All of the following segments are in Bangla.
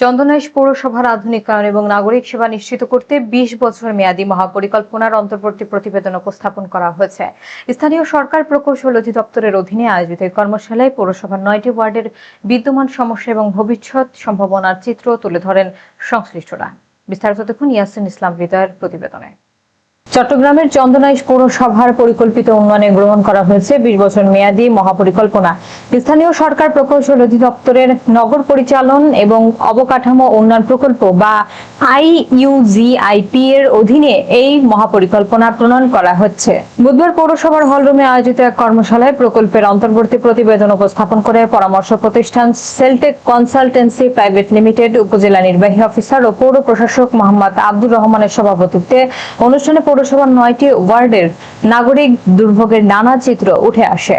চন্দনাইশ পৌরসভার আধুনিকায়ন এবং নাগরিক সেবা নিশ্চিত করতে ২০ বছর মেয়াদী মহাপরিকল্পনার অন্তর্বর্তী প্রতিবেদন উপস্থাপন করা হয়েছে। স্থানীয় সরকার প্রকৌশল অধিদপ্তরের অধীনে আয়োজিত এই কর্মশালায় পৌরসভার ৯টি ওয়ার্ডের বিদ্যমান সমস্যা এবং ভবিষ্যৎ সম্ভাবনার চিত্র তুলে ধরেন সংশ্লিষ্টরা। বিস্তারিত দেখুন ইয়াসিন ইসলাম হৃদয়ের প্রতিবেদনে। চট্টগ্রামের চন্দনাইশ পৌরসভার পরিকল্পিত উন্নয়নে গ্রহণ করা হয়েছে ২০ বছর মেয়াদী মহাপরিকল্পনা। স্থানীয় সরকার প্রকৌশল অধিদপ্তরের নগর পরিচালন এবং অবকাঠামো উন্নয়ন প্রকল্প বা IUGIP এর অধীনে এই মহাপরিকল্পনা প্রণয়ন করা হচ্ছে। বুধবার পৌরসভার হলরুমে আয়োজিত এক কর্মশালায় প্রকল্পের অন্তর্বর্তী প্রতিবেদন উপস্থাপন করে পরামর্শ প্রতিষ্ঠান সেলটেক কনসালটেন্সি প্রাইভেট লিমিটেড উপজেলা নির্বাহী অফিসার ও পৌর প্রশাসক মোহাম্মদ আব্দুর রহমানের সভাপতিত্বে অনুষ্ঠানে পৌরসভার ৯টি ওয়ার্ডের নাগরিক দুর্ভোগের নানা চিত্র উঠে আসে।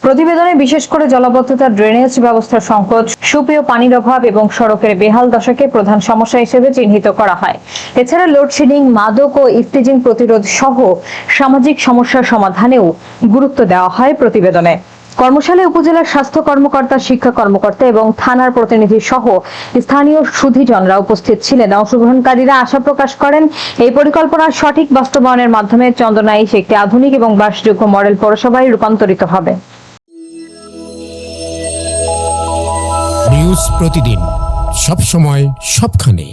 প্রতিবেদনে বিশেষ করে জলাবদ্ধতা, ড্রেনেজ ব্যবস্থার সংকট, সুপেয় পানির অভাব এবং সড়কের বেহাল দশাকে প্রধান সমস্যা হিসেবে চিহ্নিত করা হয়। এছাড়া লোডশেডিং, মাদক ও ইফতিজিং প্রতিরোধ সহ সামাজিক সমস্যার সমাধানেও গুরুত্ব দেওয়া হয় প্রতিবেদনে। কর্মশালায় উপজেলার স্বাস্থ্য কর্মকর্তা, শিক্ষা কর্মকর্তা এবং থানার প্রতিনিধি সহ স্থানীয় সুধীজনরা উপস্থিত ছিলেন। অংশগ্রহণকারীরা আশা প্রকাশ করেন, এই পরিকল্পনার সঠিক বাস্তবায়নের মাধ্যমে চন্দনাইশ একটি আধুনিক এবং বাসযোগ্য মডেল পৌরসভায় রূপান্তরিত হবে। নিউজ প্রতিদিন, সব সময়, সবখানে।